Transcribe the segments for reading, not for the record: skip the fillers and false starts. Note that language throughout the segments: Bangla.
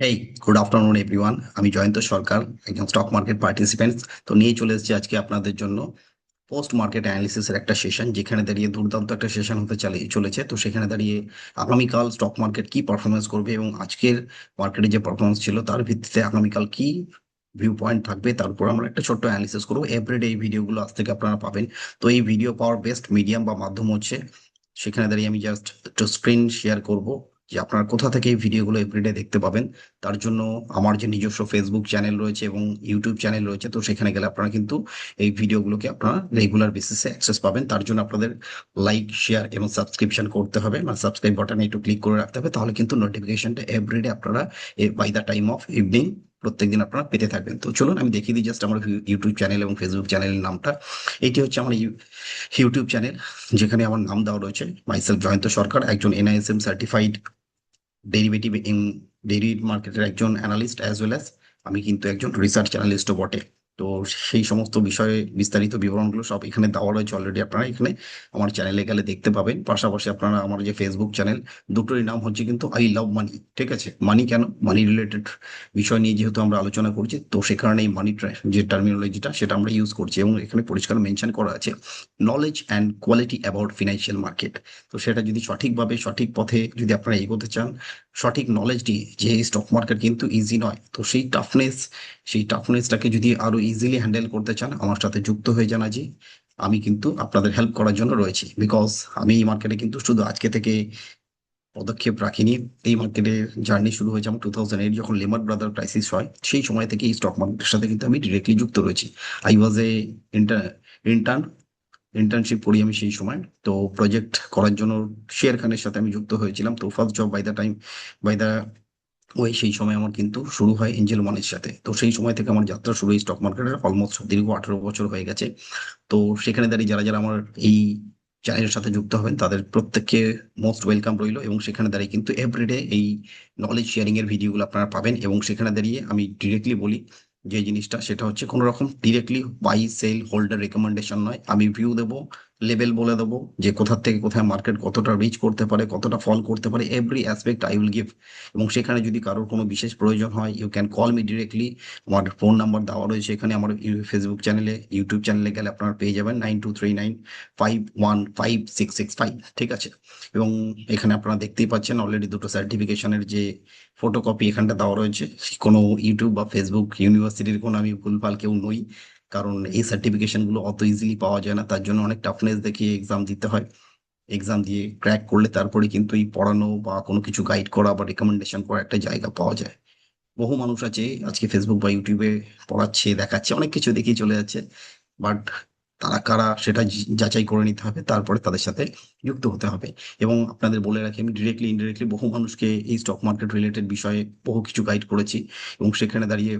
এই গুড আফটারনুন এভরিওয়ান। আমি জয়ন্ত সরকার, একজন স্টক মার্কেট পার্টিসিপেন্ট। তো নিয়ে চলে এসেছি আজকে আপনাদের জন্য পোস্ট মার্কেট অ্যানালিসিসের একটা সেশন, যেখানে দাঁড়িয়ে দুর্দান্ত একটা সেশন হতে চলেছে। তো সেখানে দাঁড়িয়ে আগামীকাল স্টক মার্কেট কি পারফরমেন্স করবে এবং আজকের মার্কেটে যে পারফরমেন্স ছিল তার ভিত্তিতে আগামীকাল কি ভিউ পয়েন্ট থাকবে, তার উপর আমরা একটা ছোট্ট অ্যানালিসিস করবো। এভরিডে এই ভিডিওগুলো আজ থেকে আপনারা পাবেন। তো এই ভিডিও পাওয়ার বেস্ট মিডিয়াম বা মাধ্যম হচ্ছে, সেখানে দাঁড়িয়ে আমি জাস্ট একটু স্ক্রিন শেয়ার করব যে আপনারা কোথা থেকে এই ভিডিওগুলো এভরিডে দেখতে পাবেন। তার জন্য আমার যে নিজস্ব ফেসবুক চ্যানেল রয়েছে এবং ইউটিউব চ্যানেল রয়েছে, তো সেখানে গেলে আপনারা কিন্তু এই ভিডিওগুলোকে আপনারা রেগুলার বেসিসে অ্যাক্সেস পাবেন। তার জন্য আপনাদের লাইক, শেয়ার এবং সাবস্ক্রিপশন করতে হবে, মানে সাবস্ক্রাইব বাটনে একটু ক্লিক করে রাখতে হবে। তাহলে কিন্তু নোটিফিকেশনটা এভরিডে আপনারা by the time of evening প্রত্যেকদিন আপনারা পেতে থাকবেন। তো চলুন আমি দেখিয়ে দিই জাস্ট আমার ইউটিউব চ্যানেল এবং ফেসবুক চ্যানেলের নামটা। এটি হচ্ছে আমার ইউটিউব চ্যানেল, যেখানে আমার নাম দেওয়া রয়েছে মাইসেলফ জয়ন্ত সরকার, একজন NISM certified derivative in derivative মার্কেটের একজন অ্যানালিস্ট, অ্যাজ ওয়েল অ্যাজ আমি কিন্তু একজন রিসার্চ অ্যানালিস্টও বটে। তো সেই সমস্ত বিষয়ে বিস্তারিত বিবরণগুলো সব এখানে দেওয়া রয়েছে অলরেডি, আপনারা এখানে আমার চ্যানেলে গেলে দেখতে পাবেন। পাশাপাশি আপনারা আমার যে ফেসবুক চ্যানেল, দুটোরই নাম হচ্ছে কিন্তু আই লাভ মানি। ঠিক আছে, মানি কেন, মানি রিলেটেড বিষয় নিয়ে যেহেতু আমরা আলোচনা করছি, তো সে কারণে এই মানি যে টার্মিনোলজিটা সেটা আমরা ইউজ করছি, এবং এখানে পরিষ্কার মেনশন করা আছে knowledge and quality about financial market. তো সেটা যদি সঠিকভাবে সঠিক পথে যদি আপনারা এগোতে চান, সঠিক নলেজ দিয়ে যে স্টক মার্কেট কিন্তু ইজি নয়, তো সেই টাফনেসটাকে যদি আরো ইজিলি হ্যান্ডেল করতে চান, আমার সাথে যুক্ত হয়ে যান আজই। আমি কিন্তু আপনাদের হেল্প করার জন্য রয়েছি, বিকজ আমি এই মার্কেটে কিন্তু শুধু আজকে থেকে পদক্ষেপ রাখিনি। এই মার্কেটের জার্নি শুরু হয়েছে আমার 2008, যখন লেমান ব্রাদার ক্রাইসিস হয়। সেই সময় থেকে এই স্টক মার্কেটের সাথে কিন্তু আমি ডিরেক্টলি যুক্ত রয়েছি। I was A intern, internship করি আমি সেই সময়। তো প্রজেক্ট করার জন্য শের খানের সাথে আমি যুক্ত হয়েছিলাম। তো ফার্স্ট জব বাই দা ওই সেই সময় আমার কিন্তু শুরু হয় এঞ্জেল মানির সাথে। তো সেই সময় থেকে আমার যাত্রা শুরু এই স্টক মার্কেটের, অলমোস্ট দীর্ঘ 18 বছর হয়ে গেছে। তো সেখানে দাঁড়িয়ে যারা যারা আমার এই চ্যানেলের সাথে যুক্ত হবেন তাদের প্রত্যেককে মোস্ট ওয়েলকাম রইলো। এবং সেখানে দাঁড়িয়ে কিন্তু এভরিডে এই নলেজ শেয়ারিং এর ভিডিওগুলো আপনারা পাবেন। এবং সেখানে দাঁড়িয়ে আমি ডিরেক্টলি বলি যে জিনিসটা, সেটা হচ্ছে কোনো রকম directly buy sell holder recommendation নয়। আমি ভিউ দেবো, লেভেল বলে দেবো যে কোথা থেকে কোথায় মার্কেট কতটা রিচ করতে পারে, কতটা ফল করতে পারে, every aspect I will give. এবং সেখানে যদি কারোর কোনো বিশেষ প্রয়োজন হয়, you can call me directly. আমার ফোন নাম্বার দেওয়া রয়েছে এখানে, আমার ফেসবুক চ্যানেলে, ইউটিউব চ্যানেলে গেলে আপনারা পেয়ে যাবেন 9239515665। ঠিক আছে, এবং এখানে আপনারা দেখতেই পাচ্ছেন অলরেডি দুটো সার্টিফিকেশনের যে ফটোকপি এখানটা দেওয়া রয়েছে। কোনো ইউটিউব বা ফেসবুক ইউনিভার্সিটির কোনো আমি ভুলভাল কেউ নই, কারণ এই সার্টিফিকেশন গুলো অত ইজিলি পাওয়া যায় না। তার জন্য অনেক টাফনেস দেখিয়ে এক্সাম দিতে হয়। এক্সাম দিয়ে ক্র্যাক করলে তারপরে কিন্তু এই পড়ানো বা কোনো কিছু গাইড করা বা রেকমেন্ডেশন করা একটা জায়গা পাওয়া যায়। বহু মানুষ আছে আজকে ফেসবুক বা ইউটিউবে পড়াচ্ছে, দেখাচ্ছে, অনেক কিছু দেখিয়ে চলে যাচ্ছে, বাট তারা কারা সেটা যাচাই করে নিতে হবে, তারপরে তাদের সাথে যুক্ত হতে হবে। এবং আপনাদের বলে রাখি, আমি ডিরেক্টলি ইনডিরেক্টলি বহু মানুষকে এই স্টক মার্কেট রিলেটেড বিষয়ে বহু কিছু গাইড করেছি। এবং সেখানে দাঁড়িয়ে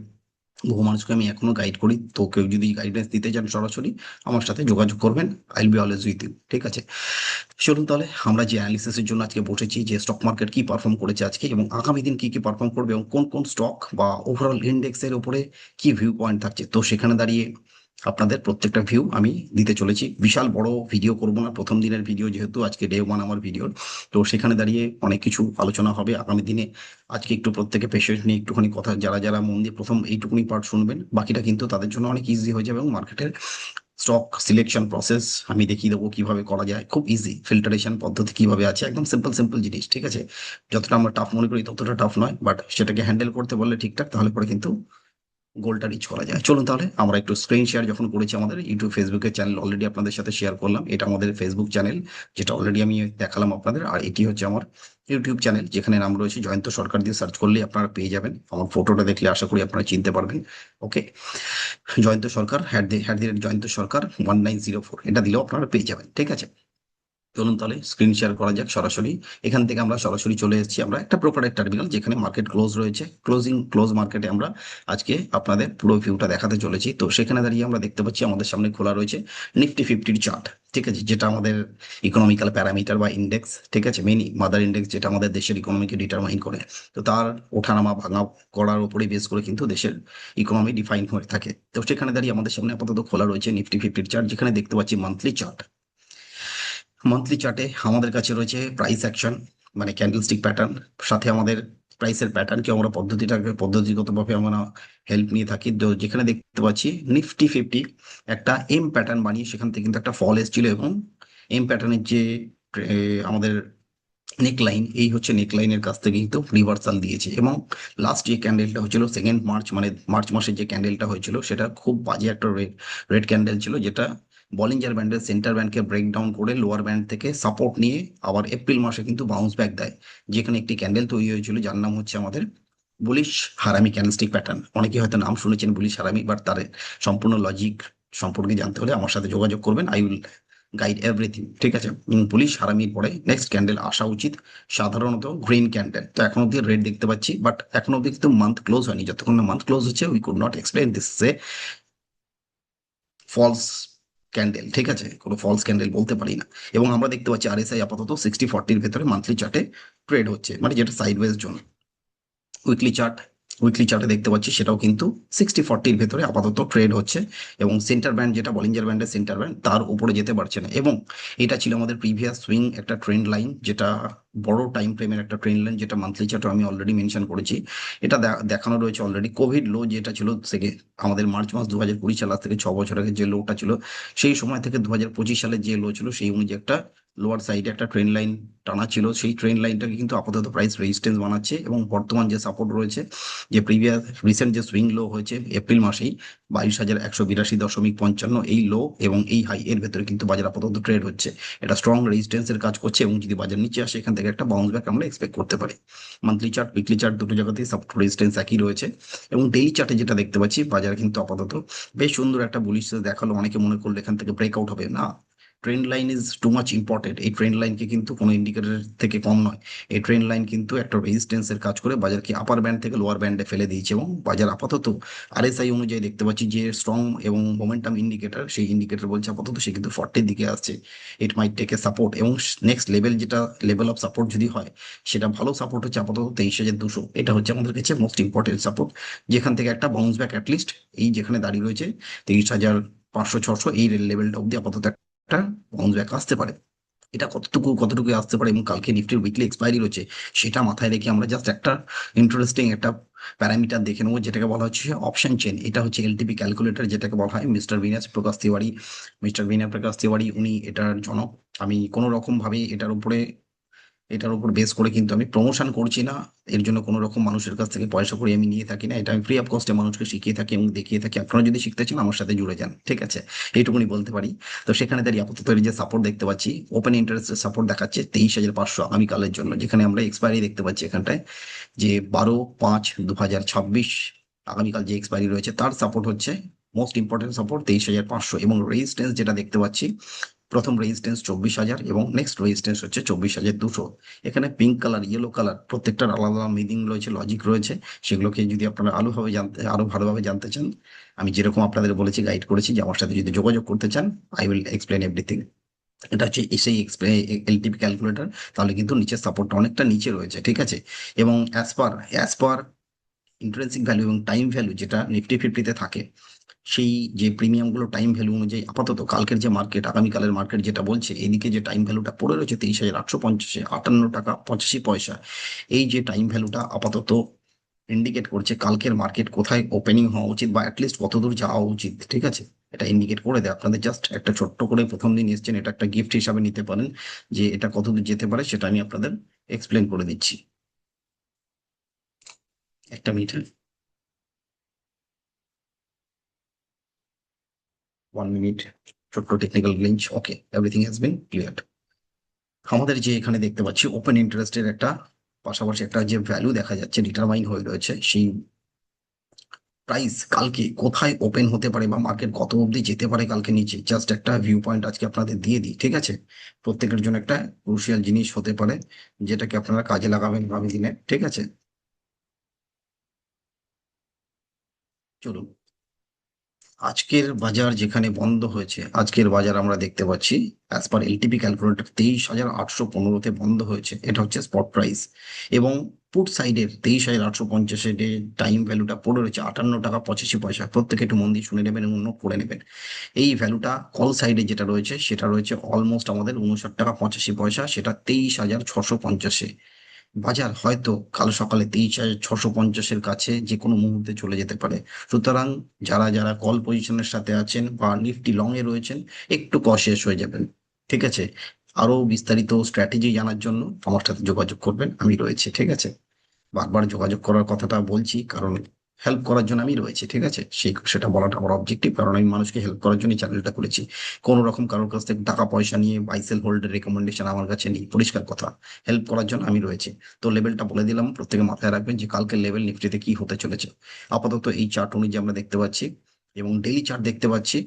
বহু মানুষকে আমি এখনো গাইড করি। তো কেউ যদি গাইডেন্স দিতে চান সরাসরি আমার সাথে যোগাযোগ করবেন, I will be always with you. ঠিক আছে, চলুন তাহলে আমরা যে অ্যানালিসিসের জন্য আজকে বসেছি, যে স্টক মার্কেট কি পারফর্ম করেছে আজকে এবং আগামী দিন কি কি পারফর্ম করবে এবং কোন কোন স্টক বা ওভারঅল ইন্ডেক্সের উপরে কি ভিউ পয়েন্ট থাকছে, তো সেখানে দাঁড়িয়ে আপনাদের প্রত্যেকটা ভিউ আমি দিতে চলেছি। বিশাল বড় ভিডিও করব না, প্রথম দিনের ভিডিও যেহেতু, আজকে ডে ওয়ান আমার ভিডিও। তো সেখানে দাঁড়িয়ে অনেক কিছু আলোচনা হবে আগামী দিনে। আজকে একটু প্রত্যেকে পেশেন্স নিয়ে একটুখানি কথা, যারা যারা মন দিয়ে প্রথম এইটুকুনি পার্ট শুনবেন, বাকিটা কিন্তু তাদের জন্য অনেক ইজি হয়ে যাবে। এবং মার্কেটের স্টক সিলেকশন প্রসেস আমি দেখিয়ে দেবো কিভাবে করা যায়, খুব ইজি। ফিল্টারেশন পদ্ধতি কিভাবে আছে, একদম সিম্পল সিম্পল জিনিস। ঠিক আছে, যতটা আমরা টাফ মনে করি ততটা টাফ নয়, বাট সেটাকে হ্যান্ডেল করতে বললে ঠিকঠাক, তাহলে পরে কিন্তু গোলটা রিচ করা যায়। চলুন তাহলে আমরা একটু স্ক্রিন শেয়ার যখন করেছি, আমাদের ইউটিউব ফেসবুকের চ্যানেল অলরেডি আপনাদের সাথে শেয়ার করলাম। এটা আমাদের ফেসবুক চ্যানেল, যেটা অলরেডি আমি দেখালাম আপনাদের। আর এটি হচ্ছে আমার ইউটিউব চ্যানেল, যেখানে নাম রয়েছে জয়ন্ত সরকার, দিয়ে সার্চ করলেই আপনারা পেয়ে যাবেন। আমার ফটোটা দেখলে আশা করি আপনারা চিনতে পারবেন। ওকে, জয়ন্ত সরকার, হ্যাট দি রেট জয়ন্ত সরকার 1904, এটা দিলেও আপনারা পেয়ে যাবেন। ঠিক আছে, চলুন তাহলে স্ক্রিন শেয়ার করা যাক সরাসরি। এখান থেকে আমরা সরাসরি চলে এসেছি আমরা একটা প্রপারেট টার্মিনাল, যেখানে মার্কেট ক্লোজ রয়েছে। ক্লোজ মার্কেটে আমরা আজকে আপনাদের পুরো ভিউটা দেখাতে চলেছি। তো সেখানে দাঁড়িয়ে আমরা দেখতে পাচ্ছি আমাদের সামনে খোলা রয়েছে নিফটি 50-র চার্ট। ঠিক আছে, যেটা আমাদের ইকোনমিক্যাল প্যারামিটার বা ইন্ডেক্স। ঠিক আছে, মেইন মাদার ইন্ডেক্স, যেটা আমাদের দেশের ইকোনমিকে ডিটারমাইন করে। তো তার ওঠানামা ভাঙা করার উপরে বেস করে কিন্তু দেশের ইকোনমি ডিফাইন হয়ে থাকে। তো সেখানে দাঁড়িয়ে আমাদের সামনে আপাতত খোলা রয়েছে নিফটি 50-র চার্ট, যেখানে দেখতে পাচ্ছি মান্থলি চার্ট। মান্থলি চার্টে আমাদের কাছে রয়েছে প্রাইস অ্যাকশন, মানে ক্যান্ডেলস্টিক প্যাটার্ন, সাথে আমাদের প্রাইসের প্যাটার্নকে আমরা পদ্ধতিগতভাবে আমরা হেল্প নিয়ে থাকি। তো যেখানে দেখতে পাচ্ছি নিফটি 50 একটা এম প্যাটার্ন বানিয়ে সেখান থেকে কিন্তু একটা ফল এসেছিল, এবং এম প্যাটার্নের যে আমাদের নেক লাইন, এই হচ্ছে নেক লাইনের কাছ থেকে কিন্তু রিভার্সাল দিয়েছে। এবং লাস্ট যে ক্যান্ডেলটা হয়েছিল 2 মার্চ, মানে মার্চ মাসের যে ক্যান্ডেলটা হয়েছিল, সেটা খুব বাজে একটা রেড ক্যান্ডেল ছিল, যেটা বলিঞ্জার ব্যান্ডের সেন্টার ব্যান্ডকে ব্রেক ডাউন করে লোয়ার ব্যান্ড থেকে সাপোর্ট নিয়ে আবার এপ্রিল মাসে কিন্তু বাউন্স ব্যাক দেয়। যেখানে একটি ক্যান্ডেল তৈরি হয়েছিল যার নাম হচ্ছে আমাদের বুলিশ হারামি ক্যান্ডেলস্টিক প্যাটার্ন। অনেকে হয়তো নাম শুনেছেন বুলিশ হারামি, বাট তার সম্পূর্ণ লজিক সম্পর্কে জানতে হলে আমার সাথে যোগাযোগ করবেন। আই উইল গাইড এভরিথিং, ঠিক আছে। পুলিশ হারামির পরে নেক্সট ক্যান্ডেল আসা উচিত সাধারণত গ্রিন ক্যান্ডেল। তো এখন অব্দি রেড দেখতে পাচ্ছি, বাট এখন অব্দি কিন্তু মান্থ ক্লোজ হয়নি। যতক্ষণ না মান্থ ক্লোজ হচ্ছে, we could not explain this a false candle, ঠিক আছে, কোনো ফলস ক্যান্ডেল বলতে পারি না। এবং আমরা দেখতে পাচ্ছি আরএসআই আপাতত 60-40-র ভেতরে মান্থলি চার্টে ট্রেড হচ্ছে, মানে যেটা sideways zone. Weekly chart, weekly চার্টে দেখতে পাচ্ছি সেটাও কিন্তু 60-40-র ভেতরে আপাতত ট্রেড হচ্ছে। এবং সেন্টার ব্যান্ড, যেটা বলিঞ্জার ব্যান্ডের সেন্টার ব্যান্ড, তার উপরে যেতে পারছে না। এবং এটা ছিল আমাদের প্রিভিয়াস সুইং একটা ট্রেন্ড লাইন, যেটা বড় টাইম ফ্রেমের একটা ট্রেন্ড লাইন, যেটা মান্থলি চার্টে আমি অলরেডি মেনশন করেছি। এটা দেখানো রয়েছে অলরেডি। কোভিড লো যেটা ছিল থেকে আমাদের মার্চ মাস 2020 সাল, আজ থেকে 6 বছর আগে যে লোটা ছিল, সেই সময় থেকে 2025 সালে যে লো ছিল, সেই অনুযায়ী একটা লোয়ার সাইডে একটা ট্রেন্ড লাইন টানা ছিল। সেই ট্রেন্ড লাইনটাকে কিন্তু আপাতত প্রাইস রেজিস্ট্যান্স বানাচ্ছে। এবং বর্তমান যে সাপোর্ট রয়েছে, যে প্রিভিয়াস রিসেন্ট যে সুইং লো হয়েছে এপ্রিল মাসেই 22,182.55, এই লো এবং এই হাই এর ভেতরে কিন্তু বাজার আপাতত ট্রেড হচ্ছে। এটা স্ট্রং রেজিস্ট্যান্সের কাজ করছে, এবং যদি বাজার নিচে আসে এখান থেকে একটা বাউন্স ব্যাক আমরা এক্সপেক্ট করতে পারি। মান্থলি চার্ট, উইকলি চার্ট দুটো জায়গাতেই সাপোর্ট রেজিস্ট্যান্স একই রয়েছে। এবং ডেইলি চার্টে যেটা দেখতে পাচ্ছি, বাজার কিন্তু আপাতত বেশ সুন্দর একটা বুলিশ দেখালো। অনেকে মনে করলো এখান থেকে ব্রেকআউট হবে না। Trend line is too much important. এই ট্রেন্ড লাইনকে কিন্তু কোনো ইন্ডিকেটর থেকে কম নয়। এই ট্রেন্ড লাইন কিন্তু একটা রেজিস্ট্যান্সের কাজ করে বাজারকে আপার ব্যান্ড থেকে লোয়ার ব্যান্ডে ফেলে দিয়েছে। এবং বাজার আপাতত আরএসআই অনুযায়ী দেখতে পাচ্ছি যে স্ট্রং এবং মোমেন্টাম ইন্ডিকেটর, সেই ইন্ডিকেটর বলছে আপাতত সে কিন্তু 40-র দিকে আসছে। ইট মাইট টেক এ সাপোর্ট। এবং নেক্সট লেভেল, যেটা লেভেল অফ সাপোর্ট যদি হয়, সেটা ভালো সাপোর্ট হচ্ছে আপাতত 23,200। এটা হচ্ছে আমাদের কাছে মোস্ট ইম্পর্টেন্ট সাপোর্ট, যেখান থেকে একটা বাউন্স ব্যাক অ্যাটলিস্ট এই যেখানে দাঁড়িয়ে রয়েছে 23,500-600, এই লেভেলটা অব্দি আপাতত একটা বাউন্স ব্যাক আসতে পারে। এটা কতটুকু আসতে পারে, এবং কালকে নিফটির উইকলি এক্সপায়ারি রয়েছে, সেটা মাথায় রেখে আমরা জাস্ট একটা ইন্টারেস্টিং একটা প্যারামিটার দেখে নেবো, যেটাকে বলা হচ্ছে অপশন চেন। এটা হচ্ছে এলটিপি ক্যালকুলেটর, যেটাকে বলা হয় মিস্টার বিনয় প্রকাশ তিওয়ারি। উনি এটার জনক। আমি কোনো রকম ভাবে এটার উপর বেস করে কিন্তু আমি প্রমোশন করছি না। এর জন্য কোনো রকম মানুষের কাছ থেকে পয়সা করে আমি নিয়ে থাকি না। এটা আমি ফ্রি অফ কস্টে মানুষকে শিখিয়ে থাকি এবং দেখিয়ে থাকি। আপনারা যদি শিখতে চান আমার সাথে জুড়ে যান, ঠিক আছে, এইটুকুনি বলতে পারি। তো সেখানে দাঁড়িয়ে আপাতত এর যে সাপোর্ট দেখতে পাচ্ছি, ওপেন ইন্টারেস্টের সাপোর্ট দেখাচ্ছে 23,500 আগামীকালের জন্য, যেখানে আমরা এক্সপায়ারি দেখতে পাচ্ছি এখানটায় যে 12/5/2026 আগামীকাল যে এক্সপায়ারি রয়েছে, তার সাপোর্ট হচ্ছে মোস্ট ইম্পর্টেন্ট সাপোর্ট 23,500। এবং রেজিস্ট্যান্স যেটা দেখতে পাচ্ছি, প্রথম রেজিস্ট্যান্স 24,000 এবং নেক্সট রেজিস্ট্যান্স হচ্ছে 24,200। এখানে পিঙ্ক কালার, ইয়েলো কালার, প্রত্যেকটার আলাদা আলাদা মিনিং রয়েছে, লজিক রয়েছে। সেগুলোকে যদি আপনারা আরো ভালোভাবে জানতে চান, আমি যেরকম আপনাদের বলেছি, গাইড করেছি, যে আমার সাথে যদি যোগাযোগ করতে চান, আই উইল এক্সপ্লেন এভরিথিং। এটা হচ্ছে সেই এলটিপি ক্যালকুলেটর। তাহলে কিন্তু নিচের সাপোর্টটা অনেকটা নিচে রয়েছে, ঠিক আছে। এবং অ্যাজ পার ইন্ট্রিনসিক ভ্যালু এবং টাইম ভ্যালু যেটা নিফটি ফিফটিতে থাকে, সেই যে প্রিমিয়ামগুলো টাইম ভ্যালু অনুযায়ী আপাতত কালকের যে মার্কেট, আগামীকালের মার্কেট যেটা বলছে, এদিকে যে টাইম ভ্যালুটা পড়ে রয়েছে 23,850, 58 টাকা 85 পয়সা, এই যে টাইম ভ্যালুটা আপাতত ইন্ডিকেট করছে কালকের মার্কেট কোথায় ওপেনিং হওয়া উচিত, বা অ্যাটলিস্ট কতদূর যাওয়া উচিত, ঠিক আছে। এটা ইন্ডিকেট করে দেয় আপনাদের। জাস্ট একটা ছোট্ট করে প্রথম দিন এসছেন, এটা একটা গিফট হিসাবে নিতে পারেন, যে এটা কতদূর যেতে পারে সেটা আমি আপনাদের এক্সপ্লেন করে দিচ্ছি। একটা মিনিট, 1 মিনিট, ছোট্ট technical glitch. Okay, everything has been clear. আমাদের যে এখানে দেখতে পাচ্ছি ওপেন ইন্টারেস্টের একটা পাশাপাশি একটা যে ভ্যালু দেখা যাচ্ছে ডিটারমাইন হয়ে রয়েছে, সেই প্রাইস কালকে কোথায় ওপেন হতে পারে বা মার্কেট কত অবধি যেতে পারে কালকে নিচে, জাস্ট একটা ভিউ পয়েন্ট আজকে আপনাদের দিয়ে দিই, ঠিক আছে। প্রত্যেকের জন্য একটা ক্রুশিয়াল জিনিস হতে পারে, যেটাকে আপনারা কাজে লাগাবেন আগামী দিনে, ঠিক আছে। চলুন, আজকের বাজার যেখানে বন্ধ হয়েছে, আজকের বাজার আমরা দেখতে পাচ্ছি অ্যাজ পার এলটিপি ক্যালকুলেটর 23,815-তে বন্ধ হয়েছে। এটা হচ্ছে স্পট প্রাইস। এবং পুট সাইডের 23,850-এর টাইম ভ্যালুটা পড়ে রয়েছে 58 টাকা 85 পয়সা। প্রত্যেকে একটু মন দিয়ে শুনে নেবেন এবং নোট করে নেবেন। এই ভ্যালুটা কল সাইডে যেটা রয়েছে, সেটা রয়েছে অলমোস্ট আমাদের 59 টাকা 85 পয়সা, সেটা 23,650-এ। বাজার হয়তো কাল সকালে 23,650-এর কাছে যে কোনো মুহূর্তে চলে যেতে পারে। সুতরাং যারা যারা কল পজিশনের সাথে আছেন বা নিফটি লং এ রয়েছেন, একটু কশিয়াস হয়ে যাবেন। ঠিক আছে, আরো বিস্তারিত স্ট্র্যাটেজি জানার জন্য আমার সাথে যোগাযোগ করবেন, আমি রয়েছি। ঠিক আছে, বারবার যোগাযোগ করার কথাটা বলছি কারণ হেল্প করার জন্য আমি রয়েছি। ঠিক আছে, সেটা বলাটা আমার অবজেক্টিভ, কারণ আমি মানুষকে হেল্প করার জন্য চ্যানেলটা করেছি। কোনো রকম কারোর কাছ থেকে টাকা পয়সা নিয়ে বাই সেল হোল্ডের রেকমেন্ডেশন আমার কাছে নেই, পরিষ্কার কথা। হেল্প করার জন্য আমি রয়েছি। তো লেভেলটা বলে দিলাম, প্রত্যেকে মাথায় রাখবেন যে কালকের লেভেল নিফটিতে কি হতে চলেছে। আপাতত এই চার্ট অনুযায়ী আমরা দেখতে পাচ্ছি এবং ডেইলি চার্ট দেখতে পাচ্ছি।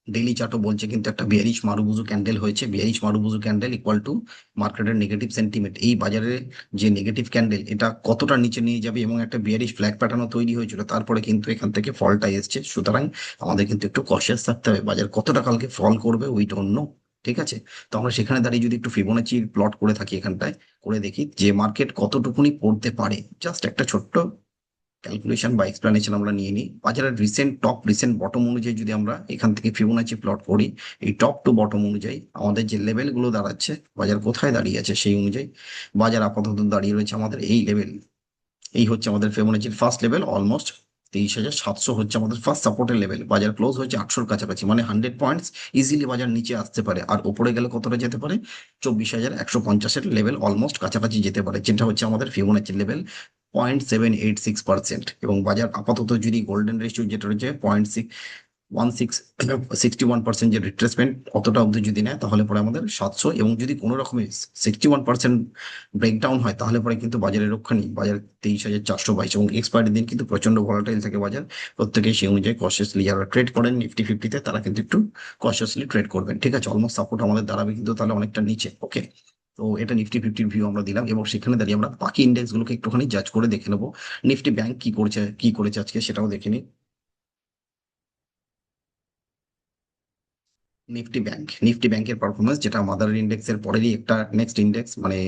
ডেইলি চার্টও বলছে কিন্তু একটা বিয়ারিশ মারুবুজু ক্যান্ডেল হয়েছে। বিয়ারিশ মারুবুজু ক্যান্ডেল ইকুয়াল টু মার্কেটের নেগেটিভ সেন্টিমেন্ট। এই বাজারে যে নেগেটিভ ক্যান্ডেল, এটা কতটা নিচে নিয়ে যাবে এবং একটা বিয়ারিশ ফ্ল্যাগ প্যাটার্নও তৈরি হয়েছিল, তারপরে কিন্তু এখান থেকে ফলটা এসছে। সুতরাং আমাদের কিন্তু একটু কশিয়াস থাকতে হবে। বাজার কতটা কালকে ফল করবে উই ডোন্ট নো। ঠিক আছে, তো আমরা সেখানে দাঁড়িয়ে যদি একটু ফিবোনাচি প্লট করে থাকি, এখানটায় করে দেখি যে মার্কেট কতটুকুনি পড়তে পারে, জাস্ট একটা ছোট্ট ক্যালকুলেশন বা এক্সপ্লানেশন আমরা নিয়ে নিই। বাজারের রিসেন্ট বটম অনুযায়ী যদি আমরা এখান থেকে ফিবোনাচি প্লট করি, এই টপ টু বটম অনুযায়ী আমাদের যে লেভেল গুলো দাঁড়াচ্ছে, বাজার কোথায় দাঁড়িয়ে আছে সেই অনুযায়ী বাজার আপাতত দাঁড়িয়ে রয়েছে আমাদের এই লেভেল। এই হচ্ছে আমাদের ফিবোনাচির ফার্স্ট লেভেল, অলমোস্ট 23,700 হচ্ছে আমাদের ফার্স্ট সাপোর্টের লেভেল। বাজার ক্লোজ হচ্ছে 800-র কাছাকাছি, মানে 100 পয়েন্টস ইজিলি বাজার নিচে আসতে পারে। আর উপরে গেলে কতটা যেতে পারে, 24,150-এর লেভেল অলমোস্ট কাছাকাছি যেতে পারে, যেটা হচ্ছে আমাদের ফিবোনাচির লেভেল 0.786%। এবং বাজার আপাতত যদি গোল্ডেন রেশিও যেটা রয়েছে 61% যে রিট্রেসমেন্ট, অতটা অবধি যদি নেয় তাহলে পরে আমাদের 700, এবং যদি কোনো রকমের 61% ব্রেকডাউন হয় তাহলে পরে কিন্তু বাজারের রক্ষা নেই। বাজার 23,422 এবং এক্সপায়ারি দিন কিন্তু প্রচন্ড ভলাটাইল থাকে বাজার। প্রত্যেকে সেই অনুযায়ী কশিয়াসলি যারা ট্রেড করেন নিফটি ফিফটিতে, তারা কিন্তু একটু কশিয়াসলি ট্রেড করবেন। ঠিক আছে, অলমোস্ট সাপোর্ট আমাদের দাঁড়াবে কিন্তু তাহলে অনেকটা নিচে। ওকে, তো এটা নিফটি ফিফটির ভিউ আমরা দিলাম এবং সেখানে দাঁড়িয়ে আমরা বাকি ইন্ডেক্স গুলোকে একটুখানি জাজ করে দেখে নেবো। নিফটি ব্যাংক কি করেছে আজকে সেটাও দেখে নিই। নিফটি ব্যাংকের পারফরমেন্স, যেটা মাদার ইন্ডেক্সের পরেরই একটা নেক্সট ইন্ডেক্স, মানে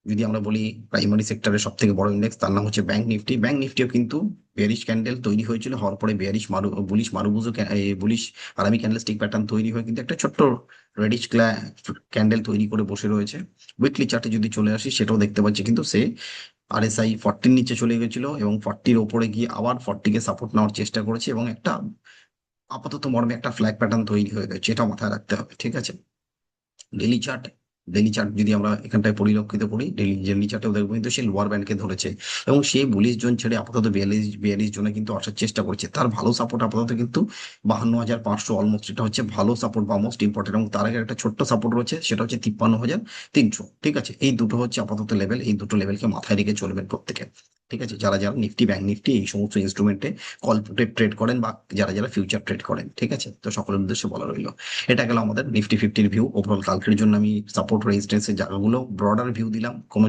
যদি আমরা বলি প্রাইমারি সেক্টরের সব থেকে বড় ইন্ডেক্স, তার নাম হচ্ছে ব্যাংক নিফটি। ব্যাংক নিফটিও কিন্তু বেয়ারিশ ক্যান্ডেল তৈরি হয়েছিল, হওয়ার পরে bullish marubozu bullish harami candlestick pattern তৈরি হয়ে কিন্তু একটা ছোট্ট রেডিশ ক্যান্ডেল তৈরি করে বসে রয়েছে। উইকলি চার্টে যদি চলে আসি, সেটাও দেখতে পাচ্ছি কিন্তু সে আরএসআই 40-র নিচে চলে গেছিল এবং 40-র ওপরে গিয়ে আবার 40-কে সাপোর্ট নেওয়ার চেষ্টা করেছে এবং একটা আপাতত মর্মে একটা ফ্ল্যাগ প্যাটার্ন তৈরি হয়ে গেছে, এটা মাথায় রাখতে হবে। ঠিক আছে, ডেলি চার্ট ডেলি চার্ট যদি আমরা এখানটায় পরিলক্ষিত করি, ডেলি চার্টেও দেখবো কিন্তু সে লোয়ার ব্যান্ডকে ধরেছে এবং সে 42 জন ছেড়ে আপাতত 42 জনে কিন্তু আসার চেষ্টা করছে। তার ভালো সাপোর্ট আপাতত কিন্তু 52,500, অলমোস্ট এটা হচ্ছে ভালো সাপোর্ট বা মোস্ট ইম্পর্টেন্ট। এবং তার আগে একটা ছোট্ট সাপোর্ট রয়েছে, সেটা হচ্ছে 53,300। ঠিক আছে, এই দুটো হচ্ছে আপাতত লেভেল, এই দুটো লেভেলকে মাথায় রেখে চলবেন প্রত্যেকে। ঠিক আছে, যারা যারা নিফটি ব্যাংক নিফটি এই সমস্ত ইনস্ট্রুমেন্টে কল পুটে ট্রেড করেন বা যারা যারা ফিউচার ট্রেড করেন। ঠিক আছে, তো সকলের উদ্দেশ্যে বলা রইল। এটা গেল আমাদের নিফটি ফিফটির ভিউ। ওভারঅল কালকের জন্য আমি সাপোর্ট রেজিস্ট্যান্সের জায়গাগুলো ব্রডার ভিউ দিলাম। কোনো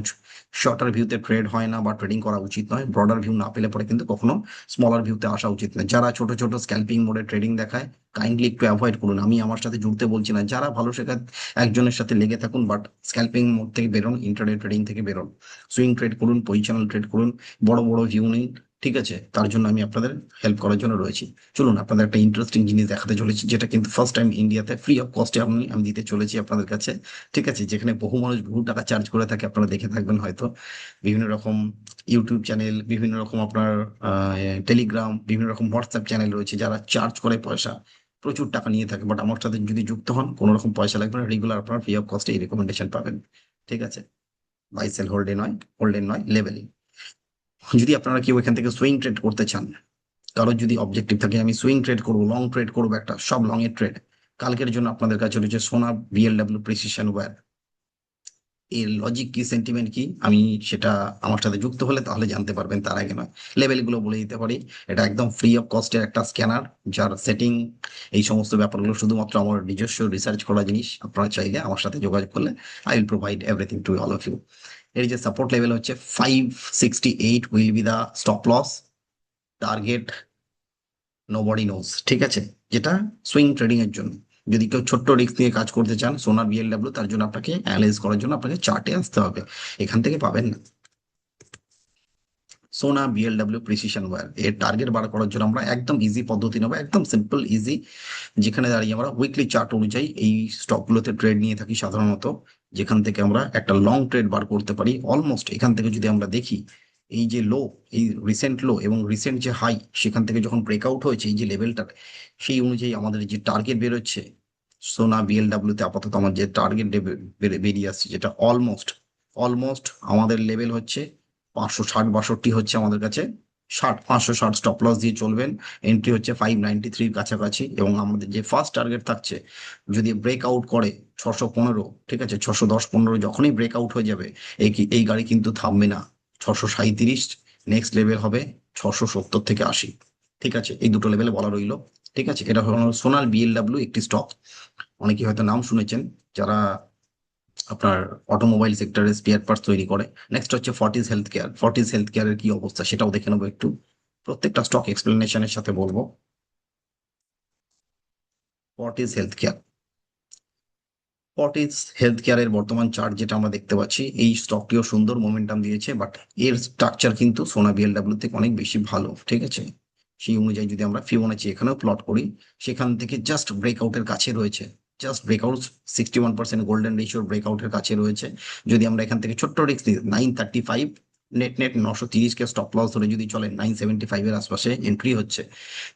শর্টার ভিউতে ট্রেড হয় না বা ট্রেডিং করা উচিত নয়। ব্রডার ভিউ না পেলে পরে কিন্তু কখনো স্মলার ভিউতে আসা উচিত নয়। যারা ছোট ছোট স্ক্যাল্পিং মোডে ট্রেডিং দেখায়, কাইন্ডলি একটু অ্যাভয়েড করুন। আমি আমার সাথে জুড়তে বলছি না, যারা ভালো শেখা একজনের সাথে লেগে থাকুন, বাট স্ক্যাল্পিং মোড থেকে বেরোন, ইন্টারডে ট্রেডিং থেকে বেরোন। সুইং ট্রেড করুন, পজিশনাল ট্রেড করুন, বড় বড় ভিউ নিন। ঠিক আছে, তার জন্য আমি আপনাদের হেল্প করার জন্য রয়েছি। চলুন আপনাদের একটা ইন্টারেস্টিং জিনিস দেখাতে চলেছি, যেটা কিন্তু ফার্স্ট টাইম ইন্ডিয়াতে ফ্রি অফ কস্টে আমি দিতে চলেছি আপনাদের কাছে। ঠিক আছে, যেখানে বহু মানুষ বহু টাকা চার্জ করে থাকে, আপনারা দেখে থাকবেন হয়তো বিভিন্ন রকম ইউটিউব চ্যানেল, বিভিন্ন রকম আপনার টেলিগ্রাম, বিভিন্ন রকম হোয়াটসঅ্যাপ চ্যানেল রয়েছে যারা চার্জ করে পয়সা, প্রচুর টাকা নিয়ে থাকে। বাট আমার সাথে যদি যুক্ত হন, কোনো রকম পয়সা লাগবে না, রেগুলার আপনারা ফ্রি অফ কস্টে এই রেকমেন্ডেশন পাবেন। ঠিক আছে, বাই সেল হোল্ডে নয় লেভেল। যদি আপনারা কেউ এখান থেকে সুইং ট্রেড করতে চান, কারোর যদি অবজেক্টিভ থাকে আমি সুইং ট্রেড করবো, লং ট্রেড করবো, একটা সব লং এর ট্রেড, কালকের জন্য আপনাদের কাছে রয়েছে সোনা বিএলডব্লিউ প্রিসিশন ওয়্যার। এর লজিক কি, সেন্টিমেন্ট কি, আমি সেটা আমার সাথে যুক্ত হলে তাহলে জানতে পারবেন, তার আগে নয়। লেভেল গুলো বলে দিতে পারি। এটা একদম ফ্রি অফ কস্টের একটা স্ক্যানার, যার সেটিং এই সমস্ত ব্যাপারগুলো শুধুমাত্র আমার নিজস্ব রিসার্চ করা জিনিস। আপনারা চাইলে আমার সাথে যোগাযোগ করলে I will provide everything to all of you. এর যে সাপোর্ট লেভেল হচ্ছে 568 will be the stop loss, target nobody knows. ঠিক আছে, যেটা সুইং ট্রেডিং এর জন্য। যদি কেউ ছোট্ট রিস্ক নিয়ে কাজ করতে চান সোনার বিএলডব্লিউ, তার জন্য আপনাকে অ্যানালাইজ করার জন্য আপনাকে চার্টে আসতে হবে, এখান থেকে পাবেন না। সোনা বিএলডব্লিউ প্রিসিশন ওয়্যার এর টার্গেট বার করার জন্য আমরা একদম ইজি পদ্ধতি নেবো, একদম সিম্পল ইজি, যেখানে দাঁড়িয়ে আমরা উইকলি চার্ট অনুযায়ী এই স্টকগুলোতে ট্রেড নিয়ে থাকি সাধারণত। যেখান থেকে আমরা একটা লং ট্রেড বার করতে পারি। অলমোস্ট এখান থেকে যদি আমরা দেখি, এই যে লো, এই রিসেন্ট লো এবং রিসেন্ট যে হাই, সেখান থেকে যখন ব্রেকআউট হয়েছে এই যে লেভেলটা, সেই অনুযায়ী আমাদের যে টার্গেট বেরোচ্ছে সোনা বিএলডাব্লিউ তে, আপাতত আমার যে টার্গেট বেরিয়ে আসছে, যেটা অলমোস্ট অলমোস্ট আমাদের লেভেল হচ্ছে 560-62 হচ্ছে আমাদের কাছে। 560 স্টপ লস দিয়ে চলবেন। এন্ট্রি হচ্ছে 593 কাছাকাছি, এবং আমাদের যে ফার্স্ট টার্গেট থাকছে, যদি ব্রেকআউট করে 615, ঠিক আছে, 610-15 যখনই ব্রেকআউট হয়ে যাবে, এই গাড়ি কিন্তু থামবে না। 637, নেক্সট লেভেল হবে 670 থেকে 80। ঠিক আছে, এই দুটো লেভেলে বলা রইলো। ঠিক আছে, এটা হলো সোনাল বিএলডাব্লিউ একটি স্টক। অনেকেই হয়তো নাম শুনেছেন, যারা আপনার অটোমোবাইল সেক্টরে স্পেয়ার পার্টস তৈরি করে। নেক্সট হচ্ছে Fortis health care. Fortis health কেয়ারের কি অবস্থা সেটাও দেখে নেবো একটু, প্রত্যেকটা স্টক এক্সপ্লেনেশনের সাথে বলবো। Fortis health care, Fortis health কেয়ারের বর্তমান চার্ট যেটা আমরা দেখতে পাচ্ছি, এই স্টকটিও সুন্দর মোমেন্টাম দিয়েছে, বাট এর স্ট্রাকচার কিন্তু সোনা বিএলডাব্লিউ থেকে অনেক বেশি ভালো। ঠিক আছে, সেই অনুযায়ী যদি আমরা ফিবোনাচি এখানেও প্লট করি, সেখান থেকে জাস্ট ব্রেকআউটের কাছে রয়েছে। জাস্ট ব্রেকআউট 61% গোল্ডেন রেশিওর ব্রেকআউটের কাছে রয়েছে। যদি আমরা এখান থেকে ছোট্ট রিস্ক নিই, 935, নেট নেট 930 কে স্টপ লস ধরে যদি চলে, 975 এর আশপাশে এন্ট্রি হচ্ছে।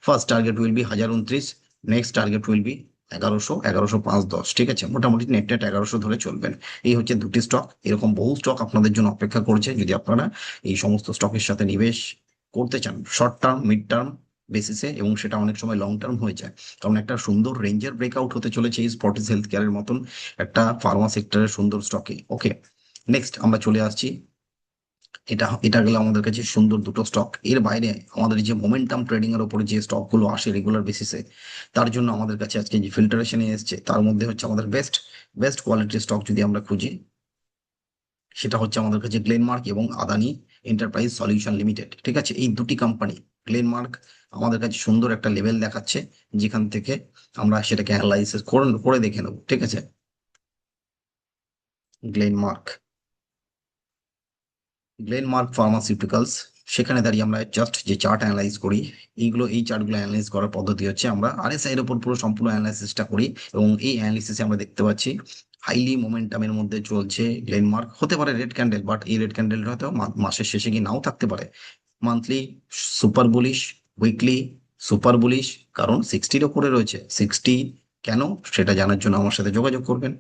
First target will be 1029, next target will be 1100, 1105-10। ঠিক আছে, মোটামুটি নেট নেট 1100 ধরে চলবেন। এই হচ্ছে দুটি স্টক। এরকম বহু স্টক আপনাদের জন্য অপেক্ষা করছে, যদি আপনারা এই সমস্ত স্টকের সাথে নিবেশ করতে চান শর্ট টার্ম, মিড টার্ম বেসিসে, এবং সেটা অনেক সময় লং টার্ম হয়ে যায়। কারণ একটা সুন্দর রেঞ্জের ব্রেকআউট হতে চলেছে এই স্পটিস হেলথ কেয়ারের মতন একটা ফার্মা সেক্টরের সুন্দর স্টকে। ওকে, নেক্সট আমরা চলে আসছি। এটা এটা গেল আমাদের কাছে সুন্দর দুটো স্টক। এর বাইরে আমাদের যে মোমেন্টাম ট্রেডিং এর উপরে যে স্টক গুলো আসে রেগুলার বেসিসে, তার জন্য আমাদের কাছে আজকে যে ফিল্টারেশনে এসছে, তার মধ্যে হচ্ছে আমাদের বেস্ট বেস্ট কোয়ালিটির স্টক যদি আমরা খুঁজি, সেটা হচ্ছে আমাদের কাছে গ্লেনমার্ক এবং আদানি এন্টারপ্রাইজ সলিউশন লিমিটেড। ঠিক আছে, এই দুটি কোম্পানি। গ্লেনমার্ক আমাদের কাছে সুন্দর একটা লেভেল দেখাচ্ছে, যেখান থেকে আমরা সেটাকে অ্যানালাইসিস করে করে দেখে নেবো। ঠিক আছে, গ্লেনমার্ক, গ্লেনমার্ক ফার্মাসিউটিক্যালস, সেখানে দাঁড়িয়ে আমরা জাস্ট যে চার্ট অ্যানালাইজ করি, এই চার্টগুলো অ্যানালাইজ করার পদ্ধতি হচ্ছে আমরা আরএসআই এর উপর পুরো সম্পূর্ণ অ্যানালাইসিসটা করি, এবং এই অ্যানালিসিসে আমরা দেখতে পাচ্ছি হাইলি মোমেন্টামের মধ্যে চলছে গ্লেনমার্ক। হতে পারে রেড ক্যান্ডেল, বাট এই রেড ক্যান্ডেল হয়তো মাসের শেষে গিয়ে নাও থাকতে পারে। Monthly super bullish, weekly super bullish, কারণ 60-র ওপরে রয়েছে। 60 কেন, সেটা জানার জন্য আমার সাথে যোগাযোগ করবেন।